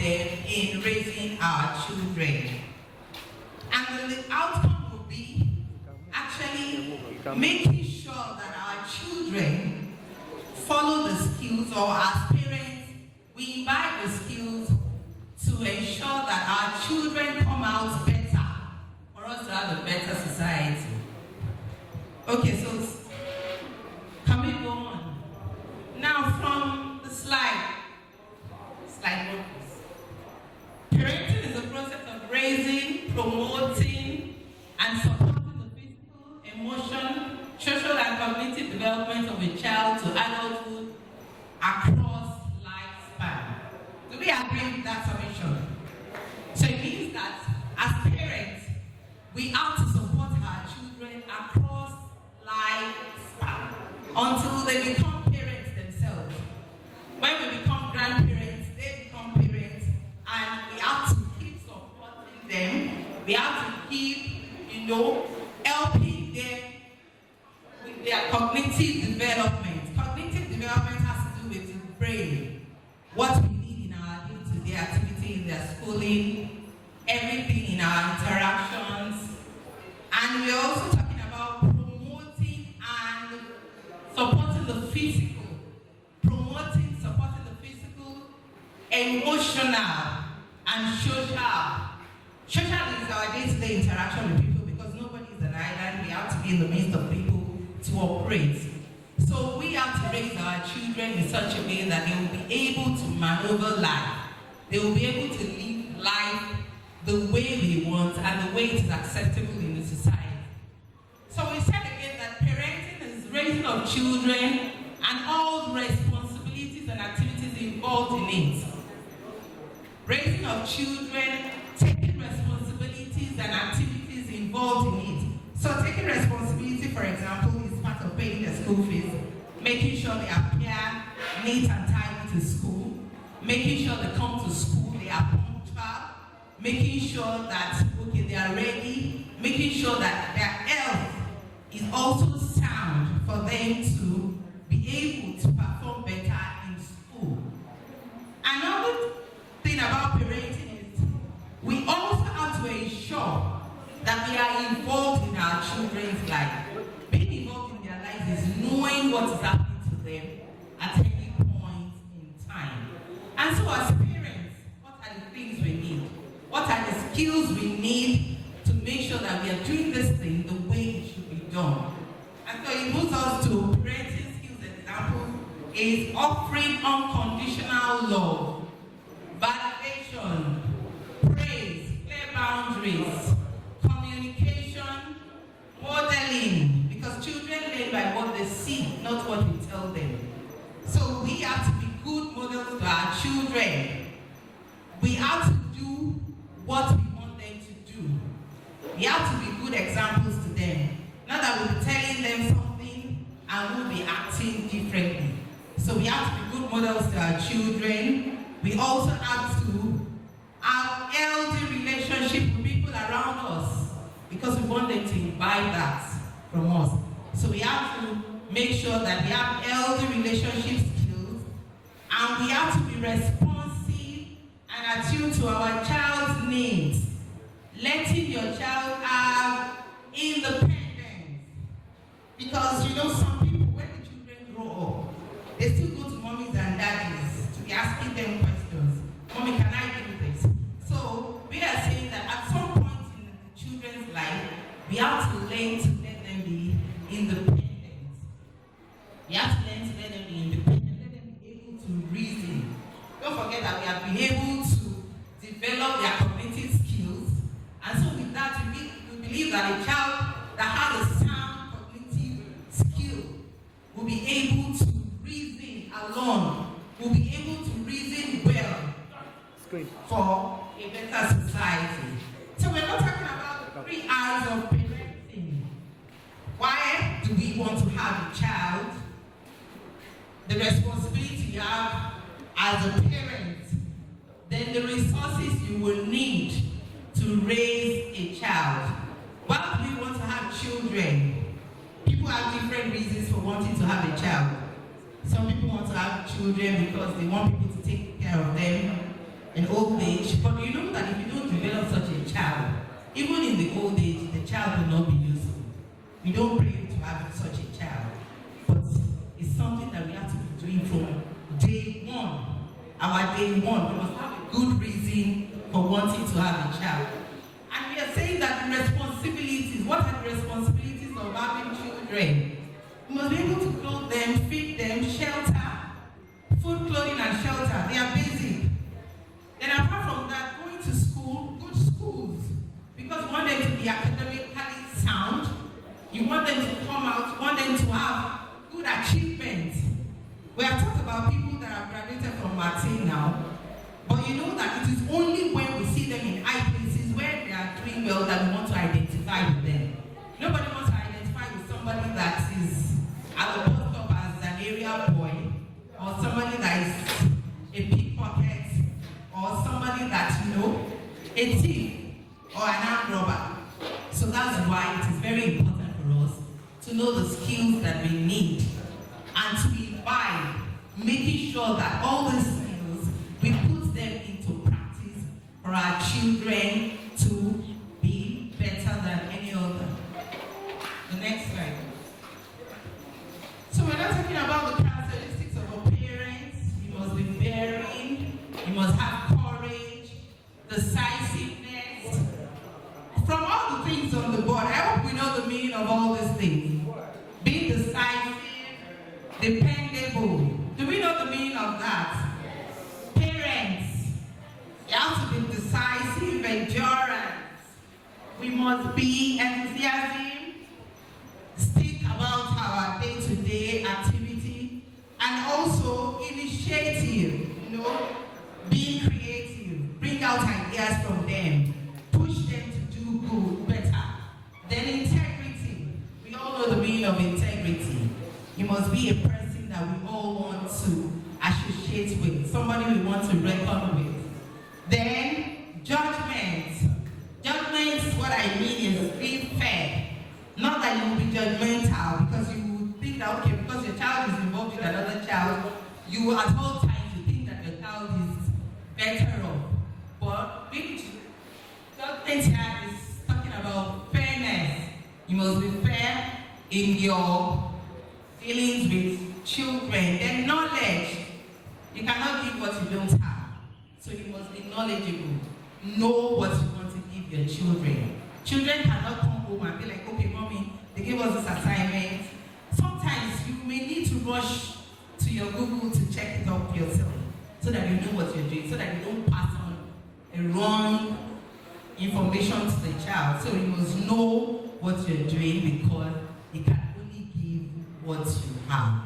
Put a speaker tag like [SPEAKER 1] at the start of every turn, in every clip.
[SPEAKER 1] them in raising our children. And the outcome will be actually making sure that our children follow the skills, or as parents, we imbibe the skills to ensure that our children come out better for us to have a better society. Okay, so can we go on? Now from the slide one, please. Parenting is a process of raising, promoting, and supporting the physical, emotional, social, and cognitive development of a child to adulthood across lifespan. Do we agree with that summation? So it means that as parents, we have to support our children across lifespan until they become parents themselves. When we become grandparents, they become parents, and we have to keep supporting them. We have to keep, helping them with their cognitive development. Cognitive development has to do with the brain, what we need in our day-to-day activity, in their schooling, everything in our interactions. And we're also talking about promoting and supporting the physical. Promoting, supporting the physical, emotional, and social. Social is our day-to-day interaction with people, because nobody is an island. We have to be in the midst of people to operate. So we have to raise our children in such a way that they will be able to maneuver life. They will be able to live life the way we want and the way it is acceptable in the society. So we said again that parenting is raising of children and all the responsibilities and activities involved in it. Raising of children, taking responsibilities and activities involved in it. So taking responsibility, for example, is part of paying their school fees, making sure they appear neat and tidy to school, making sure they come to school, they are punctual, making sure that, okay, they are ready, making sure that their health is also sound for them to be able to perform better in school. Another thing about parenting is we also have to ensure that we are involved in our children's life. Being involved in their lives is knowing what is happening to them at any point in time. And so as parents, what are the things we need? What are the skills we need to make sure that we are doing this thing the way it should be done? And so it moves us to parenting skills. Example is offering unconditional love, validation, praise, clear boundaries, communication, modeling, because children learn by what they see, not what we tell them. So we have to be good models to our children. We have to do what we want them to do. We have to be good examples to them. Not that we'll be telling them something and we'll be acting differently. So we have to be good models to our children. We also have to have healthy relationship with people around us, because we want them to imbibe that from us. So we have to make sure that we have healthy relationship skills, and we have to be responsive and attuned to our child's needs. Letting your child have independence. Because some people, when the children grow up, they still go to mommies and daddies to be asking them questions. Mommy, can I do this? So we are saying that at some point in the children's life, we have to learn to let them be independent. We have to learn to let them be independent, let them be able to reason. Don't forget that we have been able to develop their cognitive skills. And so with that, we believe that a child that has a sound cognitive skill will be able to reason alone, will be able to reason well for a better society. So we're not talking about the 3 R's of parenting. Why do we want to have a child? The responsibility you have as a parent, then the resources you will need to raise a child. Why do we want to have children? People have different reasons for wanting to have a child. Some people want to have children because they want people to take care of them. in old age, but you know that if you don't develop such a child, even in the old age, the child will not be useful. We don't pray to have such a child, but it's something that we have to be doing from day one. Our day one, we must have a good reason for wanting to have a child. And we are saying that the responsibilities, what are the responsibilities of having children? You must be able to clothe them, feed them, shelter. Food, clothing, and shelter, they are basic. Then apart from that, going to school, good schools, because you want them to be academically sound, you want them to come out, you want them to have good achievements. We have talked about people that have graduated from Martin now, but you know that it is only when we see them in high places where they are doing well that we want to identify with them. Nobody wants to identify with somebody that is at the bus stop as an area boy, or somebody that is a pickpocket, or somebody that, you know, a thief, or an armed robber. So that's why it is very important for us to know the skills that we need and to imbibe, making sure that all these skills, we put them into practice for our children to be better than any other. The next slide. So we're not talking about the characteristics of a parent. You must be bearing, you must have courage, decisiveness. From all the things on the board, I hope we know the meaning of all these things. Being decisive, dependable. Do we know the meaning of that? Parents, you have to be decisive, endurance. We must be enthusiastic, think about our day-to-day activity, and also initiative, you know, being creative, bring out ideas from them, push them to do good, better. Then integrity. We all know the meaning of integrity. You must be a person that we all want to associate with, somebody we want to reckon with. Then judgment. Judgment, what I mean is being fair. Not that you will be judgmental because you will think that, okay, because your child is involved with another child, you will at all times you think that your child is better off. But being judgment here is talking about fairness. You must be fair in your dealings with children. Then knowledge. You cannot give what you don't have. So you must be knowledgeable. Know what you want to give your children. Children cannot come home and be like, okay, mommy, they gave us this assignment. Sometimes you may need to rush to your Google to check it up yourself so that you know what you're doing, so that you don't pass on a wrong information to the child. So you must know what you're doing because you can only give what you have.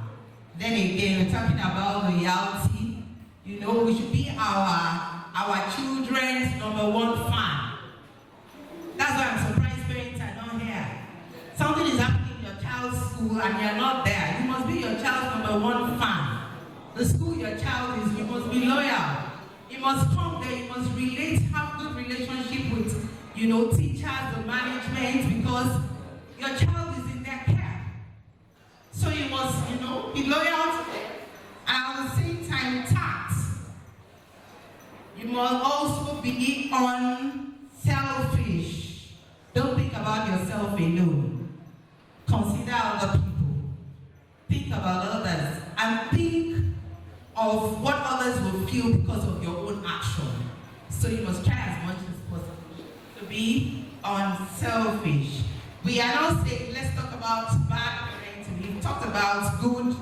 [SPEAKER 1] Then again, we're talking about loyalty. You know, we should be our children's #1 fan. That's why I'm surprised parents are not here. Something is happening in your child's school and you're not there. You must be your child's #1 fan. The school your child is, you must be loyal. You must come there, you must relate, have good relationship with, you know, teachers, the management, because your child is in their care. So you must, you know, be loyal to them. And at the same time, tact. You must also be unselfish. Don't think about yourself alone. Consider other people. Think about others. And think of what others will feel because of your own action. So you must try as much as possible to be unselfish. We are not saying, let's talk about bad parenting. We've talked about good,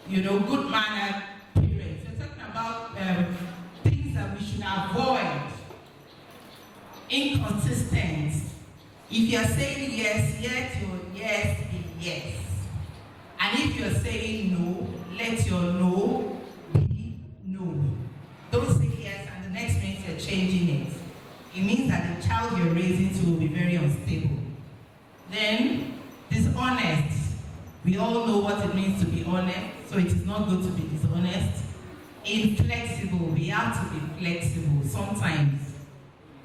[SPEAKER 1] you know, good mannered parents. We're talking about things that we should avoid. Inconsistent. If you're saying yes, let your yes be yes. And if you're saying no, let your no be no. Don't say yes and the next minute you're changing it. It means that the child you're raising to will be very unstable. Then, dishonest. We all know what it means to be honest, so it is not good to be dishonest. Inflexible. We have to be flexible. Sometimes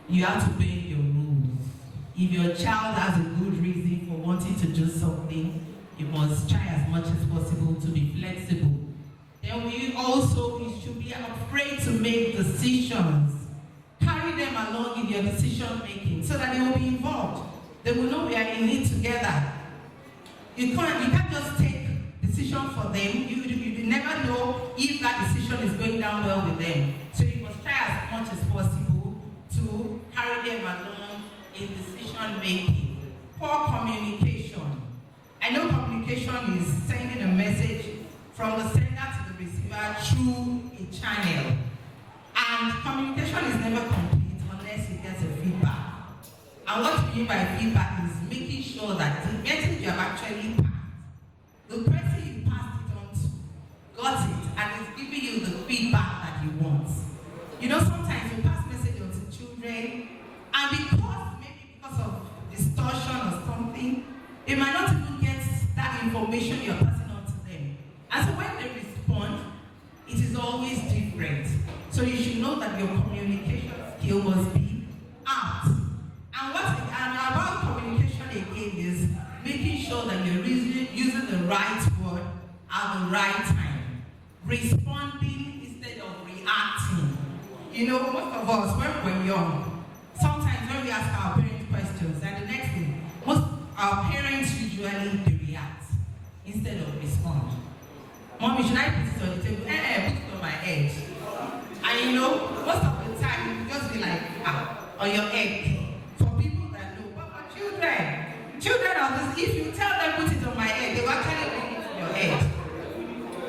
[SPEAKER 1] you have to bend your rules. If your child has a good reason for wanting to do something, you must try as much as possible to be flexible. Then we should be afraid to make decisions. Carry them along in your decision making so that they will be involved. They will know we are in it together. You can't just take decision for them. You never know if that decision is going down well with them. So you must try as much as possible to carry them along in decision making. Poor communication. I know communication is sending a message from the sender to the receiver through a channel. And communication is never complete unless it gets a feedback. And what we mean by feedback is making sure that the message you have actually passed, the person you passed it on to got it and is giving you the feedback that you want. You know, sometimes you pass messages on to children, and because of distortion or something, they might not even get that information you're passing on to them. And so when they respond, it is always different. So you should know that your communication skill must be out. And about communication again is making sure that you're using the right word at the right time. Responding instead of reacting. You know, most of us, when we're young, sometimes when we ask our parents questions, and the next thing, most our parents usually react instead of respond. Mommy, should I put it on the table? Put it on my head. And you know, most of the time, you just be like, on your head. For people that know, but for children of this, if you tell them put it on my head, they will actually bring it to your head.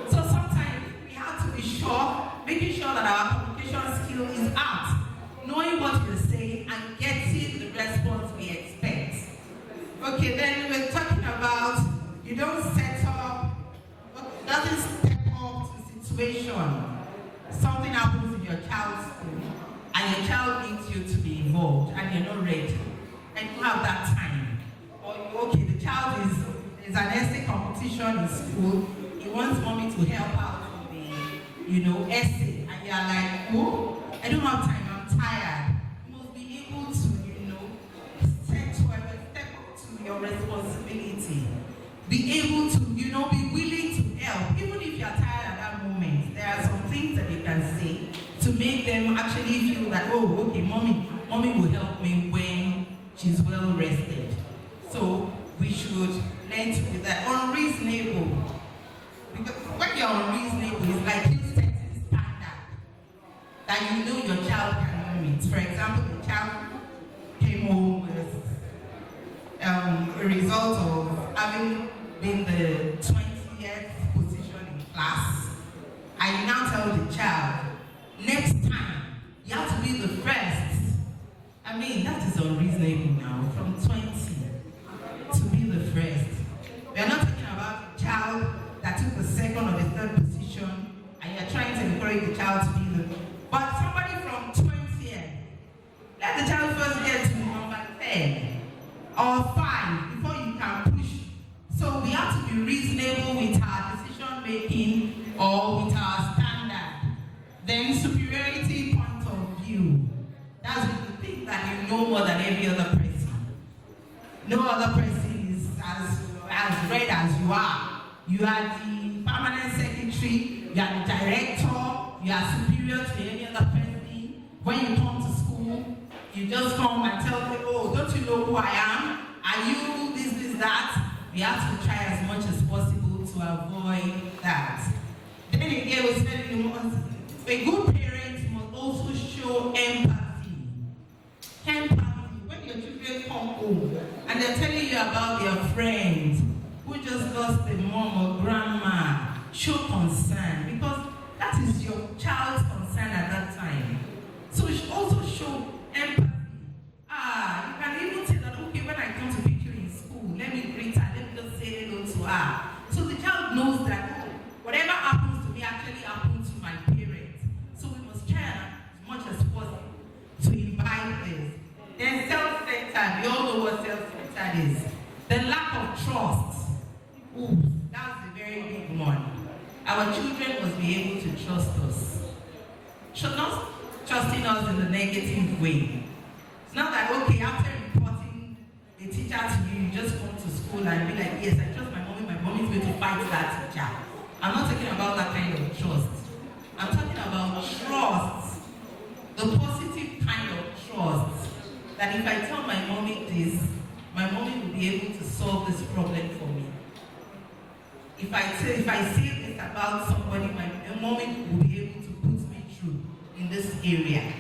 [SPEAKER 1] So sometimes we have to be sure, making sure that our communication skill is out, knowing what we're saying and getting the response we expect. Okay, then we're talking about you don't set up, doesn't step up to the situation. Something happens in your child's school, and your child needs you to be involved, and you're not ready, and you have that time. Or okay, the child is an essay competition in school. He wants mommy to help out with the, essay, and you're like, oh, I don't have time. I'm tired. You must be able to, step up to your responsibility. Be able to, be willing to help, even if you're tired at that moment. There are some things that you can say to make them actually feel that, oh, okay, mommy will help me when she's well rested. So we should learn to be that unreasonable. Because when you're unreasonable, it's like you setting standard that you know your child cannot meet. For example, the child came home with a result of having been the 20th position in class, and you now tell the child, next time, you have to be the first. I mean, that is unreasonable now, from 20 to be the first. We are not talking about a child that took the second or the third position, and you're trying to encourage the child to be the, but somebody from 20th, let the child first get to number 10 or 5 before you can push. So we have to be reasonable with our decision making or with our standard. Then superiority point of view. That's when you think that you know more than every other person. No other person is as red as you are. You are the permanent secretary, you are the director, you are superior to any other person. When you come to school, you just come and tell me, oh, don't you know who I am? Are you this, that? We have to try as much as possible to avoid that. Then again, we said a good parent must also show empathy. Empathy. When your children come home and they're telling you about their friends who just lost their mom or grandma, show concern, because that is your child's concern at that time. So you should also show empathy. You can even say that, okay, when I come to pick you in school, let me greet her, let me just say hello to her. So the child knows that, oh, whatever happens to me actually happened to my parents. So we must try as much as possible to imbibe this. Then self-centered, we all know what self-centered is. The lack of trust. Ooh, that's a very big one. Our children must be able to trust us. Not trusting us in the negative way. It's not that, okay, after reporting the teacher to you, you just come to school and be like, yes, I trust my mommy is going to fight that teacher. I'm not talking about that kind of trust. I'm talking about trust. The positive kind of trust that if I tell my mommy this, my mommy will be able to solve this problem for me. If I say this about somebody, my mommy will be able to put me through in this area.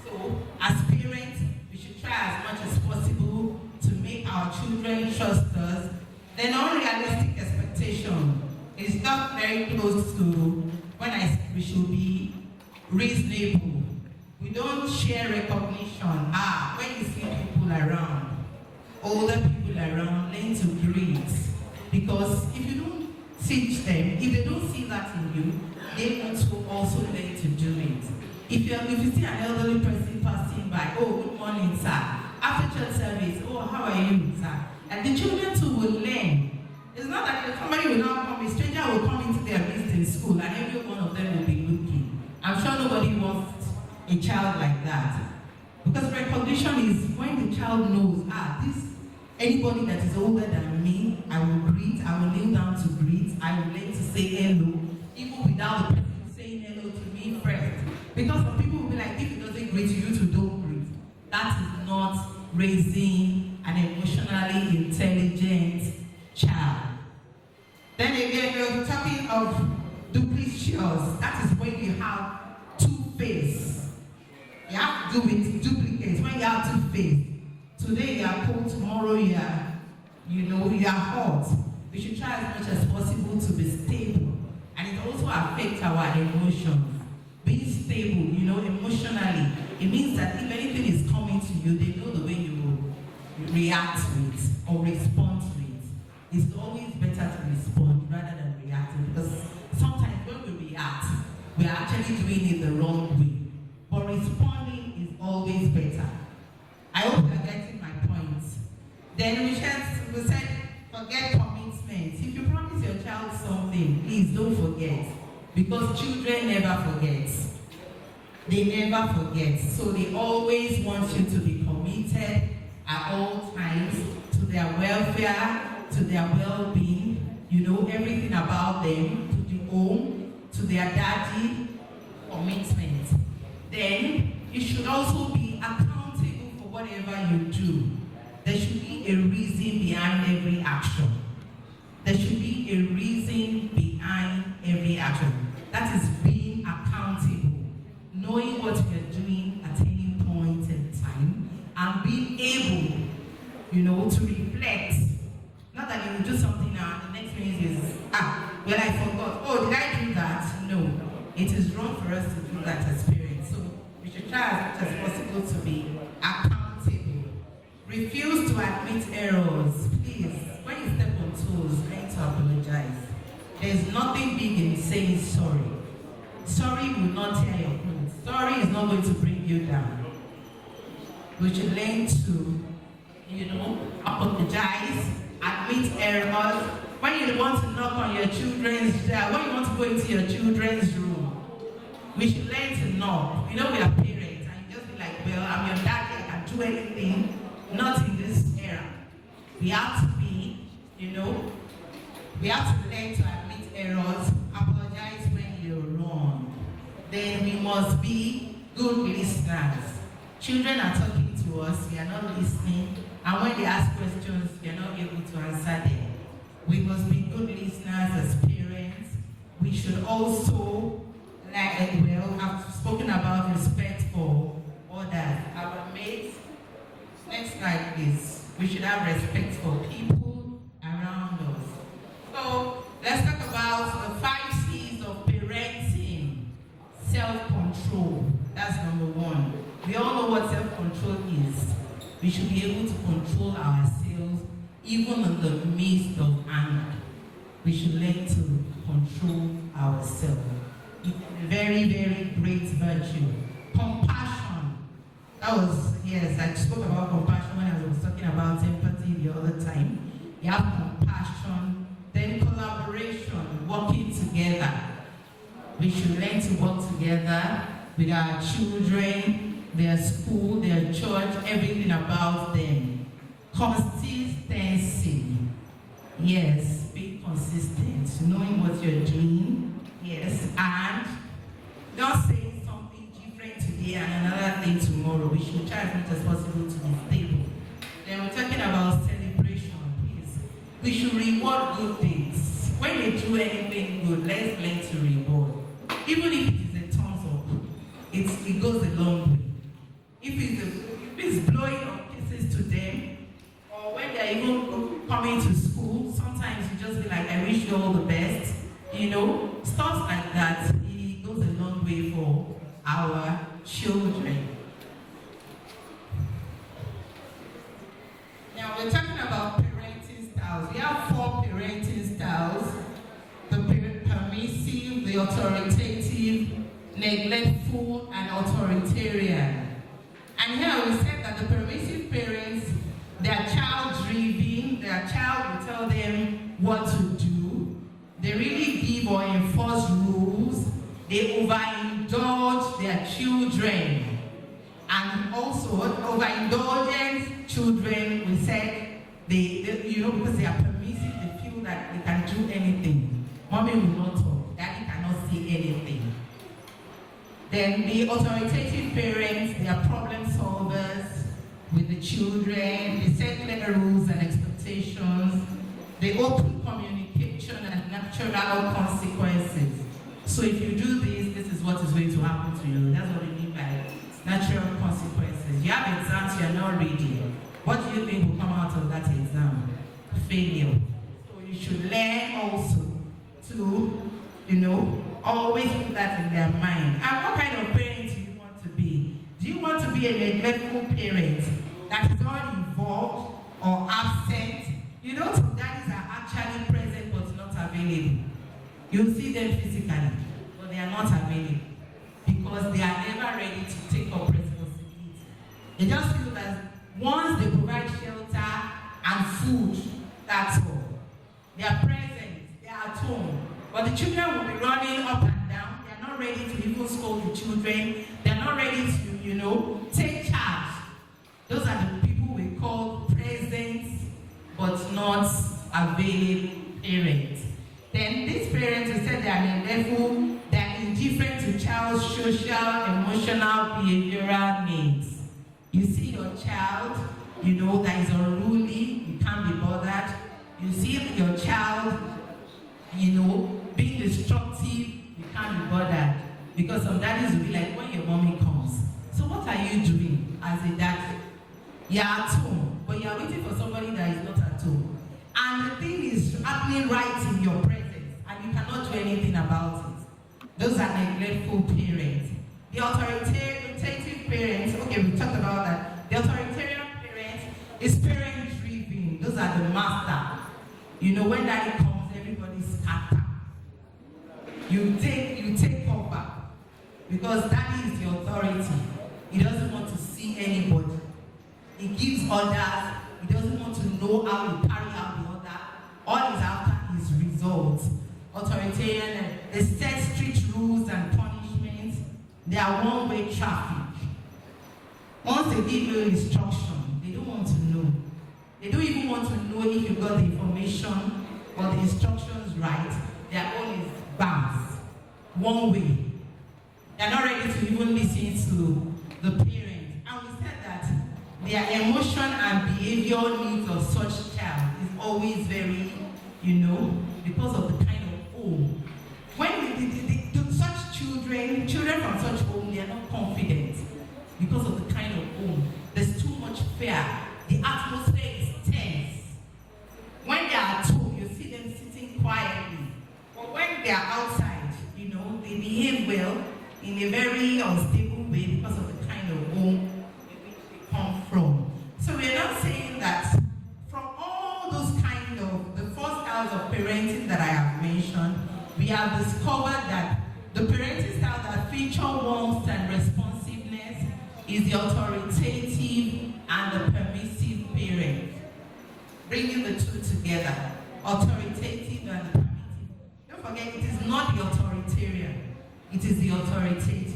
[SPEAKER 1] So, as parents, we should try as much as possible to make our children trust us. Then unrealistic expectation is not very close to when I say we should be reasonable. We don't share recognition. When you see people around, older people around, learn to greet. Because if you don't teach them, if they don't see that in you, they want to also learn to do it. If you see an elderly person passing by, oh, good morning, sir. After church service, oh, how are you, sir? And the children too will learn. It's not that somebody will now come, a stranger will come into their midst in school, and every one of them will be looking. I'm sure nobody wants a child like that. Because recognition is when the child knows, anybody that is older than me, I will greet, I will kneel down to greet, I will learn to say hello, even without the person saying hello to me first. Because some people will be like, if he doesn't greet you, you too don't greet. That is not raising an emotionally intelligent child. Then again, we're talking of duplicious. That is when you have two-face. You have to do with duplicates. When you have two-face. Today you are cold, tomorrow you are hot. We should try as much as possible to be stable. And it also affects our emotions. Being stable, emotionally, it means that if anything is coming to you, they know the way you react to it or respond to it. It's always better to respond rather than reacting, because sometimes when we react, we are actually doing it the wrong way. But responding is always better. I hope you are getting my points. Then we said, forget commitment. If you promise your child something, please don't forget. Because children never forget. They never forget. So they always want you to be committed at all times to their welfare, to their well-being, everything about them, to the home, to their daddy, commitment. Then you should also be accountable for whatever you do. There should be a reason behind every action. There should be a reason behind every action. That is being accountable, knowing what you're doing at any point in time, and being able, to reflect. Not that you will do something now, the next minute is, well, I forgot. Oh, did I do that? No. It is wrong for us to do that as parents. So we should try as much as possible to be accountable. Refuse to admit errors. Please, when you step on toes, learn to apologize. There's nothing big in saying sorry. Sorry will not tear your clothes. Sorry is not going to bring you down. We should learn to, apologize, admit errors. When you want to knock on your children's door, when you want to go into your children's room, we should learn to knock. We are parents, and you just be like, well, I'm your daddy, I can do anything. Not in this era. We have to be, we have to learn to admit errors, apologize when you're wrong. Then we must be good listeners. Children are talking to us, we are not listening, and when they ask questions, we are not able to answer them. We must be good listeners as parents. We should also, I've spoken about respect for others, our mates. Next slide, please. We should have respect for people around us. So, let's talk about the 5 C's of parenting. Self-control. That's number 1. We all know what self-control is. We should be able to control ourselves even in the midst of anger. We should learn to control ourselves. It's a very, very great virtue. Compassion. I spoke about compassion when I was talking about empathy the other time. You have compassion, then collaboration, working together. We should learn to work together with our children, their school, their church, everything about them. Consistency. Yes, be consistent, knowing what you're doing. Yes, and not saying something different today and another thing tomorrow. much as possible to be stable. Then we're talking about celebration, please. We should reward good things. When they do anything good, let's learn to reward. Even if it is a thumbs up, it goes a long way. If it's blowing up kisses to them, or when they're even coming to school, sometimes you just be like, I wish you all the best. You know, stuff like that, it goes a long way for our children. Now we're talking about parenting styles. We have 4 parenting styles: the permissive, the authoritative, neglectful, and authoritarian. And here we said that the permissive parents, they are child-driven. Their child will tell them what to do. They really give or enforce rules. They overindulge their children. And also, overindulgent children, we said, because they are permissive, they feel that they can do anything. Mommy will not talk. Daddy cannot say anything. Then the authoritative parents, they are problem solvers with the children. They set clear rules and expectations. They open communication and natural consequences. So if you do this is what is going to happen to you. That's what we mean by natural consequences. You have exams, you are not reading. What do you think will come out of that exam? Failure. So you should learn also to, always put that in their mind. And what kind of parent do you want to be? Do you want to be a neglectful parent that is not involved or absent? Some daddies are actually present but not available. You'll see them physically, but they are not available because they are never ready to take up responsibility. They just feel that once they provide shelter and food, that's all. They are present, they are at home. But the children will be running up and down. They are not ready to even scold the children. They are not ready to, take charge. Those are the people we call present but not available parents. Then these parents, we said they are neglectful, they are indifferent to child's social, emotional, behavioral needs. You see your child, that is unruly, you can't be bothered. You see your child, being destructive, you can't be bothered. Because some daddies will be like, when your mommy comes, so what are you doing as a dad? You're at home, but you're waiting for somebody that is not at home. And the thing is happening right in your presence, and you cannot do anything about it. Those are neglectful parents. The authoritative parents, okay, we talked about that. The authoritarian parent is parent-driven. Those are the master. When daddy comes, everybody's scattered. You take cover because daddy is the authority. He doesn't want to see anybody. He gives orders. He doesn't want to know how to carry out the order. All is after his results. Authoritarian, they set strict rules and punishments. They are one-way traffic. Once they give you instruction, they don't want to know. They don't even want to know if you got the information or the instructions right. Their own is bounce. One way. They're not ready to even listen to the parent. And we said that their emotion and behavioral needs of such child is always very, because of the kind of home. When such children from such home, they are not confident because of the kind of home. There's too much fear. The atmosphere is tense. When they are at home, you see them sitting quietly. But when they are outside, they behave well in a very unstable way because of the kind of home in which they come from. So we're not saying that from all those kind of, the four styles of parenting that I have mentioned, we have discovered that the parenting style that feature warmth and responsiveness is the authoritative and the permissive parent. Bringing the two together, authoritative and permissive. Don't forget, it is not the authoritarian, it is the authoritative.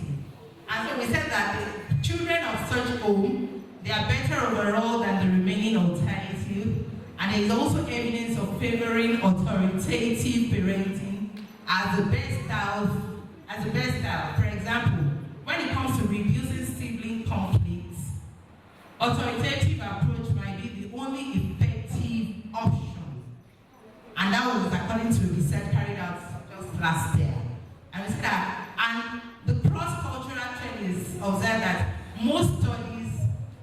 [SPEAKER 1] And so we said that the children of such home, they are better overall than the remaining alternative. And there is also evidence of favoring authoritative parenting as the best style. For example, when it comes to reducing sibling conflicts, authoritative approach might be the only effective option. And that was according to research carried out just last year. And we said that, and the cross-cultural trend is observed that most studies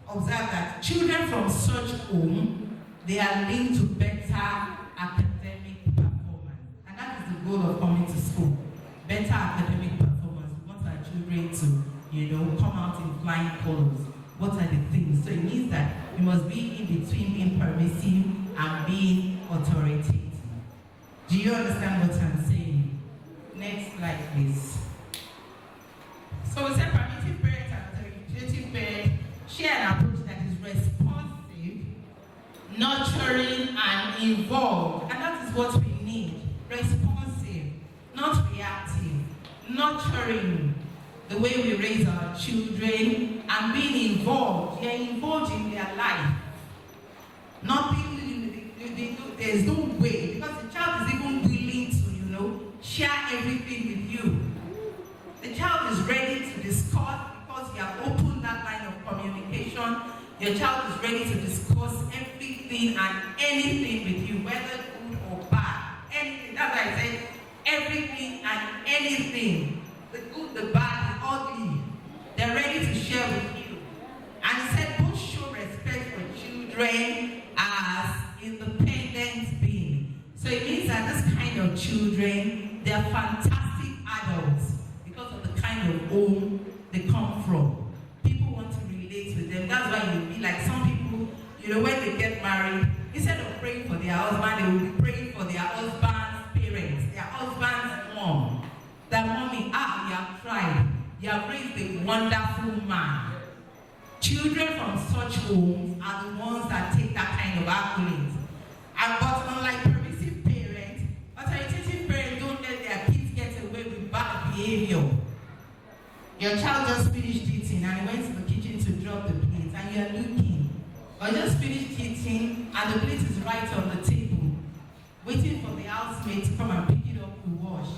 [SPEAKER 1] observe that children from such home, they are linked to better academic performance. And that is the goal of coming to school. Better academic performance. We want our children to, come out in flying colors. What are the things? So it means that you must be in between being permissive and being authoritative. Do you understand what I'm saying? Next slide, please. So we said permissive parents and authoritative parents share an approach that is responsive, nurturing, and involved. And that is what we need. Responsive, not reactive, nurturing, the way we raise our children, and being involved. You're involved in their life. Not being, there's no way, because the child is even willing to, share everything with you. The child is ready to discuss because you have opened that line of communication. Your child is ready to discuss everything and anything with you, whether good or bad. Anything. That's why I said everything and anything. The good, the bad, the ugly. They're ready to share with you. And he said, both show respect for children as independent beings. So it means that this kind of children, they're fantastic adults because of the kind of home they come from. People want to relate with them. That's why you'll be like some people, when they get married, instead of praying for their husband, they will be praying for their husband's parents, their husband's mom. That mommy, you have tried. You have raised a wonderful man. Children from such homes are the ones that take that kind of accolades. But unlike permissive parents, authoritative parents don't let their kids get away with bad behavior. Your child just finished eating and he went to the kitchen to drop the plate and you're looking. Or just finished eating and the plate is right on the table, waiting for the housemaid to come and pick it up to wash.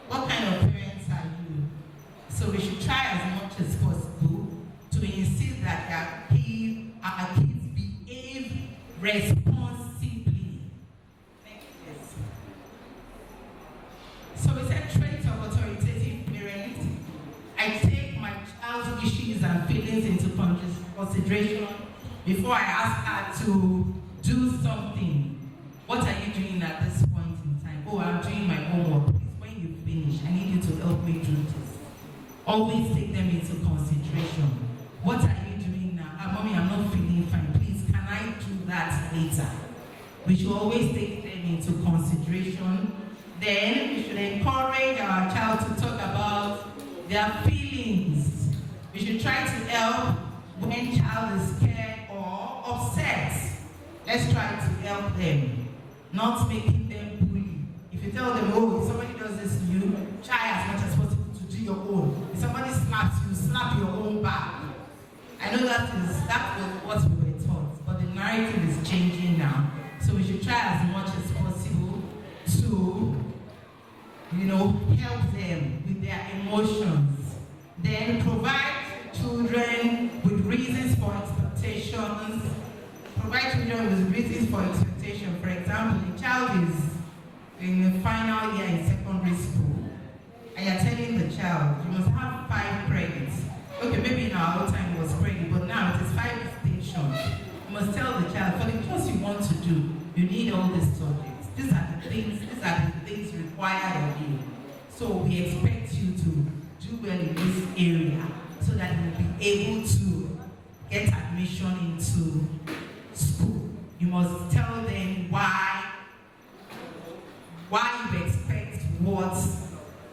[SPEAKER 1] What kind of parents are you? So we should try as much as possible to insist that our kids behave responsibly. Next, yes. So we said traits of authoritative parents. I take my child's issues and feelings into consideration before I ask her to do something. What are you doing at this point in time? Oh, I'm doing my homework. When you finish, I need you to help me do this. Always take them into consideration. What are you doing now? Mommy, I'm not feeling fine. Please, can I do that later? We should always take them into consideration. Then we should encourage our child to talk about their feelings. We should try to help when child is scared or upset. Let's try to help them, not making them bully. If you tell them, if somebody does this to you, try as much as possible to do your own. If somebody slaps you, slap your own back. I know that was what we were taught, but the narrative is changing now. So we should try as much as possible to, help them with their emotions. Then provide children with reasons for expectations. Provide children with reasons for expectation. For example, the child is in the final year in secondary school, and you're telling the child, you must have 5 credits. Okay, maybe in our old time it was credit, but now it is 5 distinctions. You must tell the child, for the course you want to do, you need all these subjects. These are the things required of you. So we expect you to do well in this area so that you'll be able to get admission into school. You must tell them why you expect what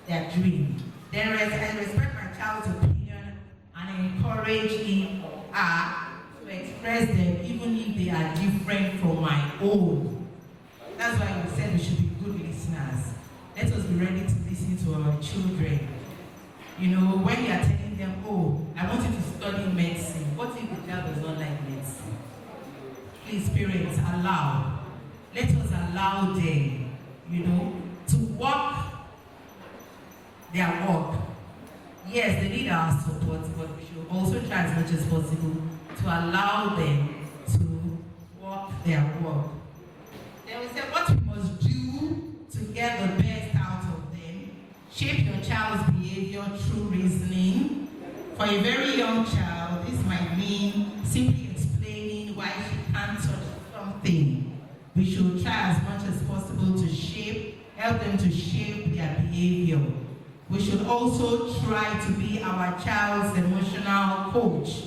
[SPEAKER 1] they're doing. Then I respect my child's opinion and encourage him or her to express them even if they are different from my own. That's why we said we should be good listeners. Let us be ready to listen to our children. When you are telling them, I want you to study medicine, what if the child does not like medicine? Please, parents, allow. Let us allow them, to work their work. Yes, they need our support, but we should also try as much as possible to allow them to walk their walk. Then we said what we must do to get the best out of them. Shape your child's behavior through reasoning. For a very young child, this might mean simply explaining why she can't touch something. We should try as much as possible to help them to shape their behavior. We should also try to be our child's emotional coach.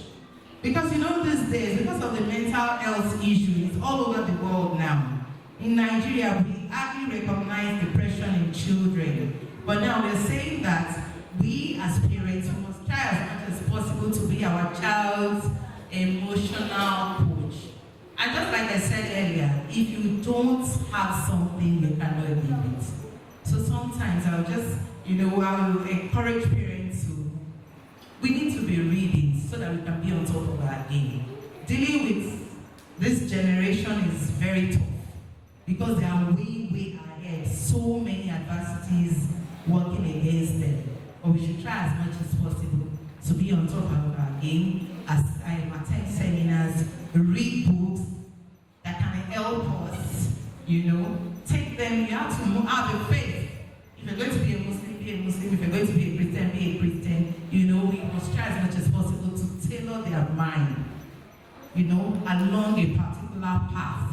[SPEAKER 1] Because these days, because of the mental health issues all over the world now, in Nigeria, we hardly recognize depression in children. But now we're saying that we as parents must try as much as possible to be our child's emotional coach. And just like I said earlier, if you don't have something, you cannot give it. So sometimes I'll just, I'll encourage parents we need to be reading so that we can be on top of our game. Dealing with this generation is very tough because they are way, way ahead. So many adversities working against them. But we should try as much as possible to be on top of our game as I attend seminars, read books that can help us, take them. You have to have a faith. If you're going to be a Muslim, be a Muslim. If you're going to be a Christian, be a Christian. We must try as much as possible to tailor their mind, along a particular path,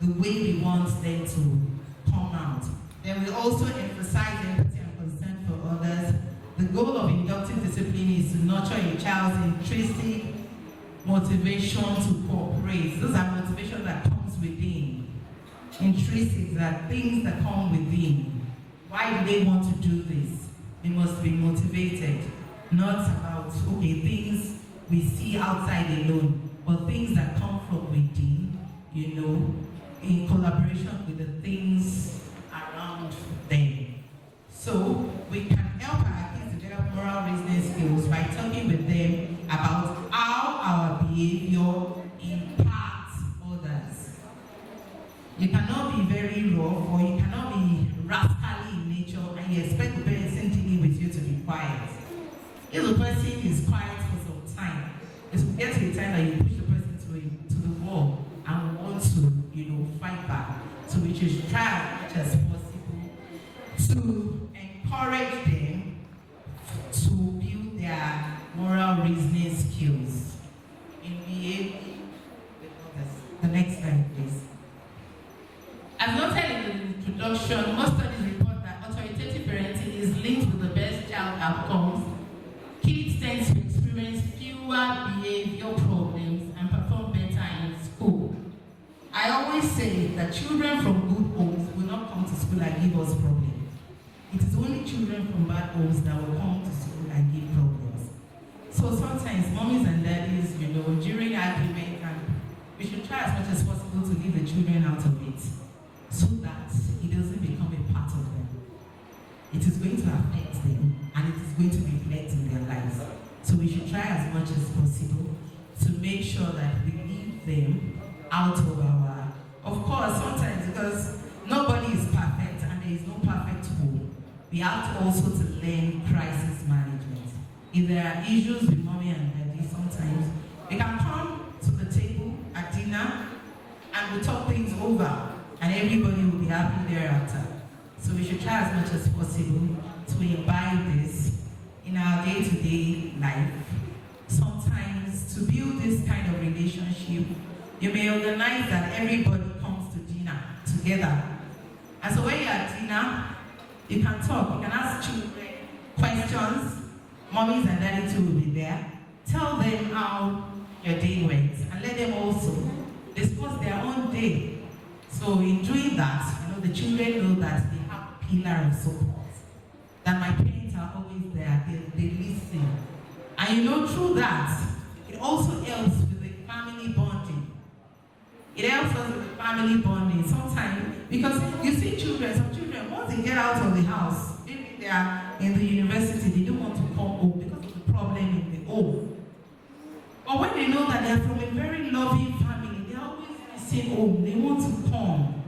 [SPEAKER 1] the way we want them to come out. Then we also emphasize empathy and concern for others. The goal of inductive discipline is to nurture a child's intrinsic motivation to cooperate. Those are motivations that comes within. Intrinsic are things that come within. Why do they want to do this? They must be motivated, not about, things we see outside alone, but things that come from within, in collaboration with the things around them. So we can help our kids develop moral reasoning skills by talking with them about how our behavior impacts others. You cannot be very rough or you cannot be rascally in nature and you expect the person dealing with you to be quiet. If the person is quiet for some time, it will get to a time that you push the person to the wall and want to, fight back. So we should try as much as possible to encourage them to build their moral reasoning skills in behaving with others. The next slide, please. As noted in the introduction, most studies report that authoritative parenting is linked with the best child outcomes. Kids tend to experience fewer behavior problems and perform better in school. I always say that children from good homes will not come to school and give us problems. It is only children from bad homes that will come to school and give problems. So sometimes mommies and daddies, during argument, we should try as much as possible to leave the children out of it so that it doesn't become a part of them. It is going to affect them and it is going to reflect in their lives. So we should try as much as possible to make sure that we leave them out of our, of course, sometimes because nobody is perfect and there is no perfect home, we have to also to learn crisis management. If there are issues with mommy and daddy, sometimes we can come to the table at dinner and we talk things over and everybody will be happy thereafter. So we should try as much as possible to imbibe this in our day-to-day life. Sometimes to build this kind of relationship, you may organize that everybody comes to dinner together. And so when you're at dinner, you can talk, you can ask children questions. Mommies and daddy too will be there. Tell them how your day went and let them also discuss their own day. So in doing that, the children know that they have a pillar of support. That my parents are always there, they listen. And through that, it also helps with the family bonding. It helps us with the family bonding sometimes because you see some children, once they get out of the house, maybe they are in the university, they don't want to come home because of the problem in the home. But when they know that they are from a very loving family, they are always missing home, they want to come.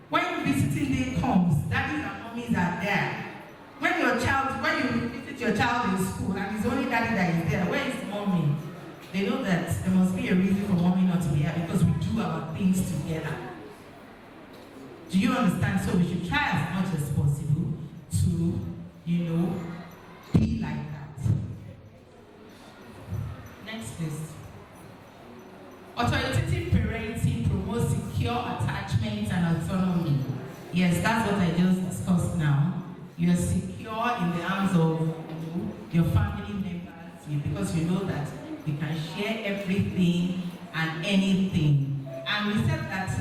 [SPEAKER 1] When visiting day comes, daddies and mommies are there. When you visit your child in school and it's only daddy that is there, where is mommy? They know that there must be a reason for mommy not to be here because we do our things together. Do you understand? So we should try as much as possible to, be like that. Next, please. Authoritative parenting promotes secure attachment and autonomy. Yes, that's what I just discussed now. You are secure in the arms of your family members because you know that you can share everything and anything. And we said that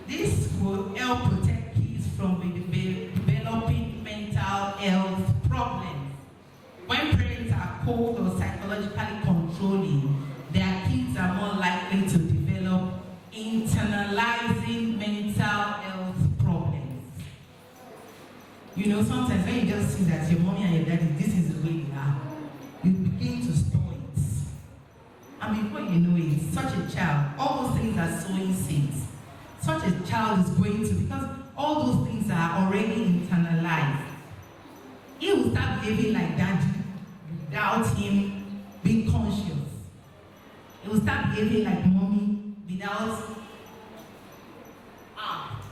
[SPEAKER 1] this will help protect kids from developing mental health problems. When parents are cold or psychologically controlling, their kids are more likely to develop internalizing mental health problems. Sometimes when you just see that your mommy and your daddy, this is the way they are, you begin to store it. And before you know it, such a child, all those things are sowing seeds. Such a child is going to, because all those things are already internalized. He will start behaving like daddy without him being conscious. He will start behaving like mommy without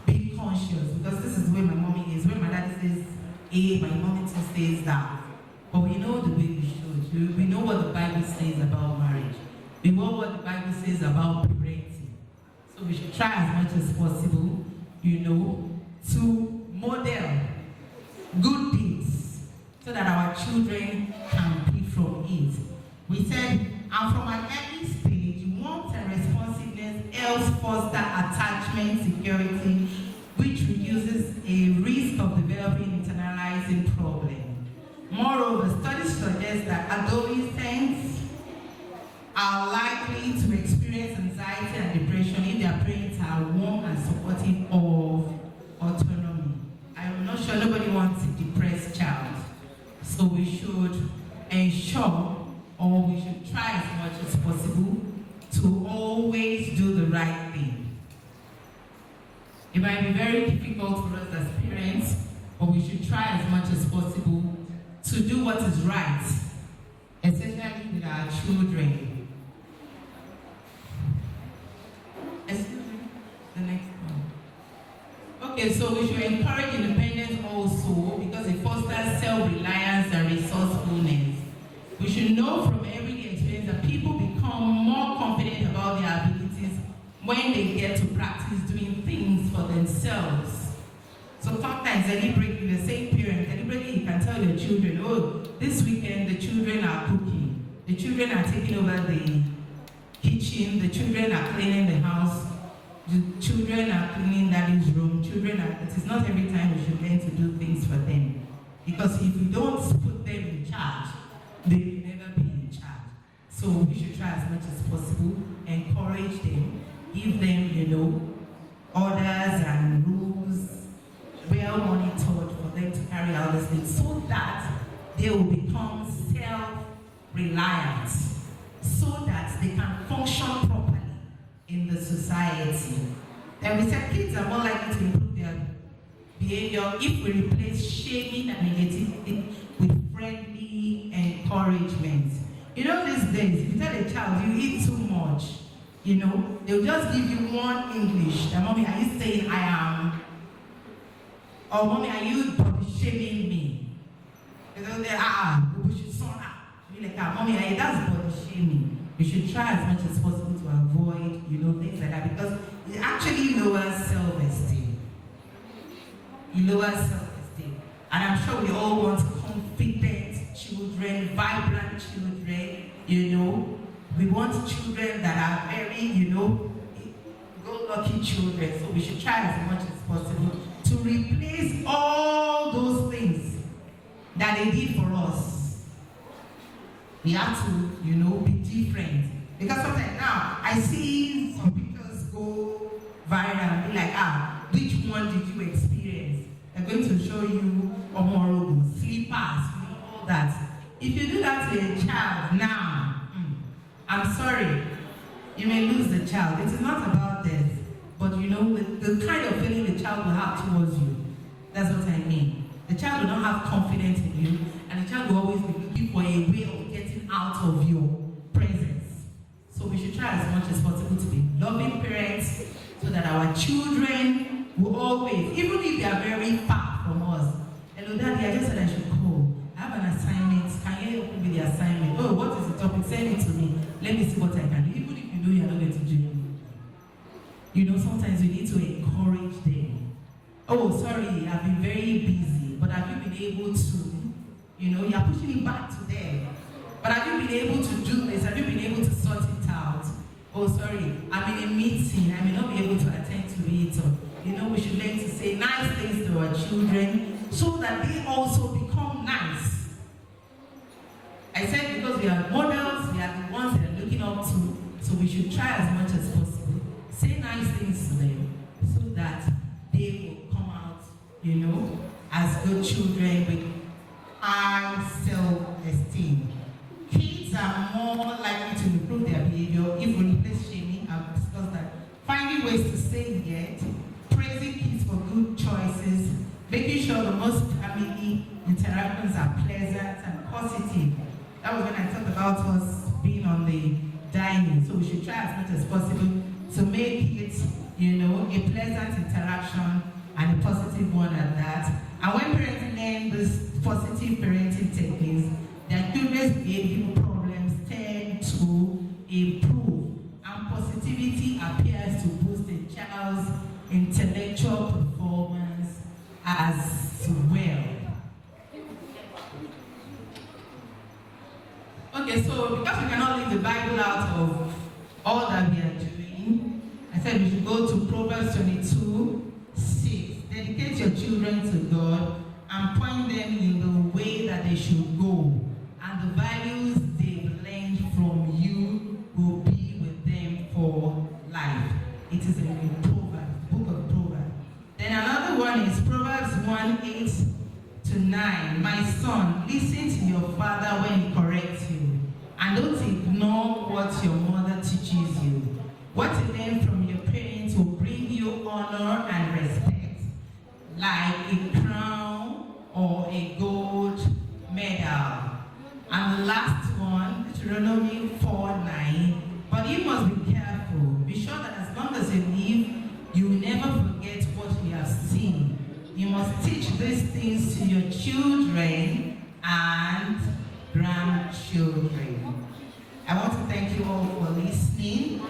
[SPEAKER 1] being conscious. Because this is where my mommy is. When my daddy says A, my mommy too says that. But we know the way we should. We know what the Bible says about marriage. We know what the Bible says about parenting. So we should try as much as possible, to model good deeds so that our children can be from it. We said, and from an early stage, warmth and responsiveness helps foster attachment security, which reduces a risk of developing internalizing problem. Moreover, studies suggest that adolescents are likely to experience anxiety and depression if their parents are warm and supportive of autonomy. I'm not sure nobody wants a depressed child. So we should ensure, or we should try as much as possible to always do the right thing. It might be very difficult for us as parents, but we should try as much as possible to do what is right, especially with our children. Excuse me, the next one. Okay, so we should encourage independence also because it fosters self-reliance and resourcefulness. We should know from everyday experience that people become more confident about their abilities when they get to practice doing things for themselves. So sometimes deliberately, the same parent, deliberately you can tell your children, oh, this weekend the children are cooking, the children are taking over the kitchen, the children are cleaning the house, the children are cleaning daddy's room, it is not every time we should learn to do things for them. Because if we don't put them in charge, they will never be in charge. So we should try as much as possible, encourage them, give them, orders and rules, well monitored for them to carry out these things so that they will become self-reliant, so that they can function properly in the society. Then we said kids are more likely to improve their behavior if we replace shaming and negativity with friendly encouragement. These days, if you tell a child you eat too much, they'll just give you one English. That, mommy, are you saying I am? Or mommy, are you body shaming me? They'll say, we should sort out. You're like, mommy, that's body shaming. We should try as much as possible to avoid, things like that because it actually lowers self-esteem. It lowers self-esteem. And I'm sure we all want confident children, vibrant children, We want children that are very, go-lucky children. So we should try as much as possible to replace all those things that they did for us. We have to, be different. Because sometimes now, I see some pictures go viral and be like, which one did you experience? They're going to show you Omololu, slippers, all that. If you do that to a child now, I'm sorry, you may lose the child. It is not about death, but the kind of feeling the child will have towards you. That's what I mean. The child will not have confidence in you, and the child will always be looking for a way of getting out of your presence. So much as possible to be loving parents so that our children will always, even if they are very far from us, hello daddy, I just said I should call. I have an assignment. Can you help me with the assignment? Oh, what is the topic? Send it to me. Let me see what I can do. Even if you know you're not going to do it. You know, sometimes we need to encourage them. Oh, sorry, I've been very busy, but have you been able to, you know, you're pushing it back to them. But have you been able to do this? Have you been able to sort it out? Oh, sorry, I'm in a meeting. I may not be able to attend to it. Or, you know, we should learn to say nice things to our children so that they also become nice. I said because we are models, we are the ones they are looking up to, so we should try as much as possible. Say nice things to them so that they will come out, you know, as good children with high self-esteem. Kids are more likely to improve their behavior if we replace shaming. I've discussed that. Finding ways to say yet, praising kids for good choices, making sure the most family interactions are pleasant and positive. That was when I talked about us being on the dining. So we should try as much as possible to make it, you know, a pleasant interaction and a positive one at that. And when parents learn these positive parenting techniques, their children's behavioral problems tend to improve, and positivity appears to boost a child's intellectual performance as well. Okay, so because we cannot leave the Bible out of all that we are doing, I said we should go to Proverbs 22:6. Dedicate your children to God and point them in the way that they should go, and the values they've learned from you will be with them for life. It is in the Proverbs, book of Proverbs. Then another one is Proverbs 1:8-9. My son, listen to your father when he corrects you, and don't ignore what your mother teaches you. What you learn from your parents will bring you honor and respect, like a crown or a gold medal. And the last one, Deuteronomy 4:9. But you must be careful. Be sure that as long as you live, you will never forget what you have seen. You must teach these things to your children and grandchildren. I want to thank you all for listening.